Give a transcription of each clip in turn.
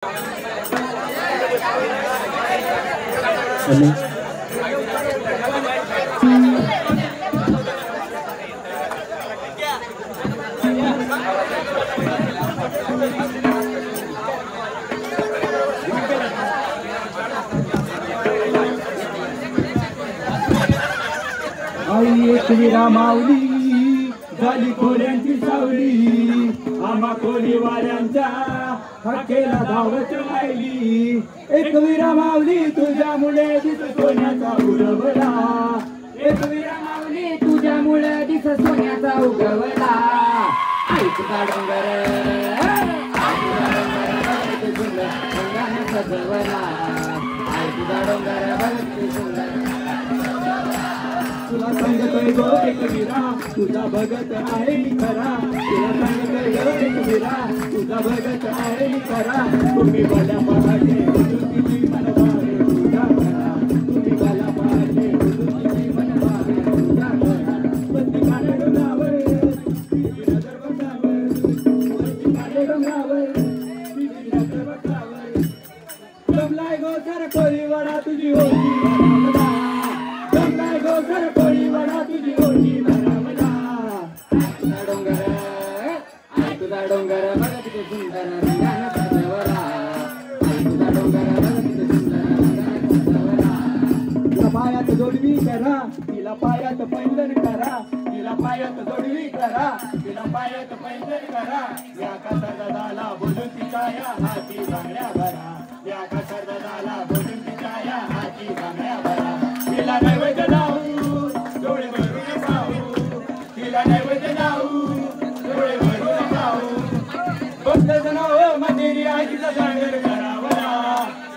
आई एकविरा माऊली झाली खोऱ्यांची सावली, आम्हा खोलीवाल्यांच्या हकेला धावत राहिली. एकविरा माऊली तुझ्यामुळे दिस सोन्याचा उगवला, एकविरा माऊली तुझ्यामुळे दिस सोन्याचा उगवला. आई तुझा डोंगर, आई तुझा डोंगर बघ सुंदर रंगाने सजवला, आई तुझा डोंगर बघ सुंदर. तुला सांगतोय गो एकविरा तुझा भगत आहे मी खरा, तुला सांगतोय गो एकविरा तुझा भगत आहे मी खरा. तुम्ही मला पाहते तुझी मनवारे तुझा खरा, तुम्ही मला पाहते तुझी मनवारे तुझा खरा. बंदी काढे डोंगावर तुझी नजर बसावर, बंदी काढे डोंगावर तुझी नजर बसावर. जमलाय गो सर कोळी वडा तुझी होती भरावला, जमलाय गो सर कोळी वडा तुझी होती भरावला. तुझा डोंगर, आई तुझा डोंगर बघ किती सुंदर रंगाने सजवला, आई तुझा डोंगर बघ किती सुंदर रंगाने सजवला. तिला पायात जोडवी करा, तिला पायात पैंजण करा, तिला पायात जोडवी करा, तिला पायात पैंजण करा. या कातरदाला बोलून तिच्या या हाती बांगड्या भरा, या कातरदाला बोलून तिच्या या हाती बांगड्या भरा. तिला नैवेद्य लावू डोळे भरून पाहू, तिला नैवेद्य लावू डोळे भरून पाहू. भक्त जण हो मंदिरी आहे तिचा जागर करावला,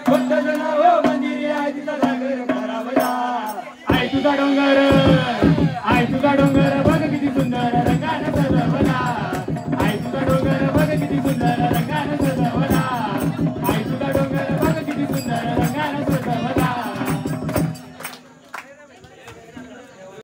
भक्त जण हो मंदिरी आहे तिचा जागर करावला. आई तुझा डोंगर, आई तुझा डोंगर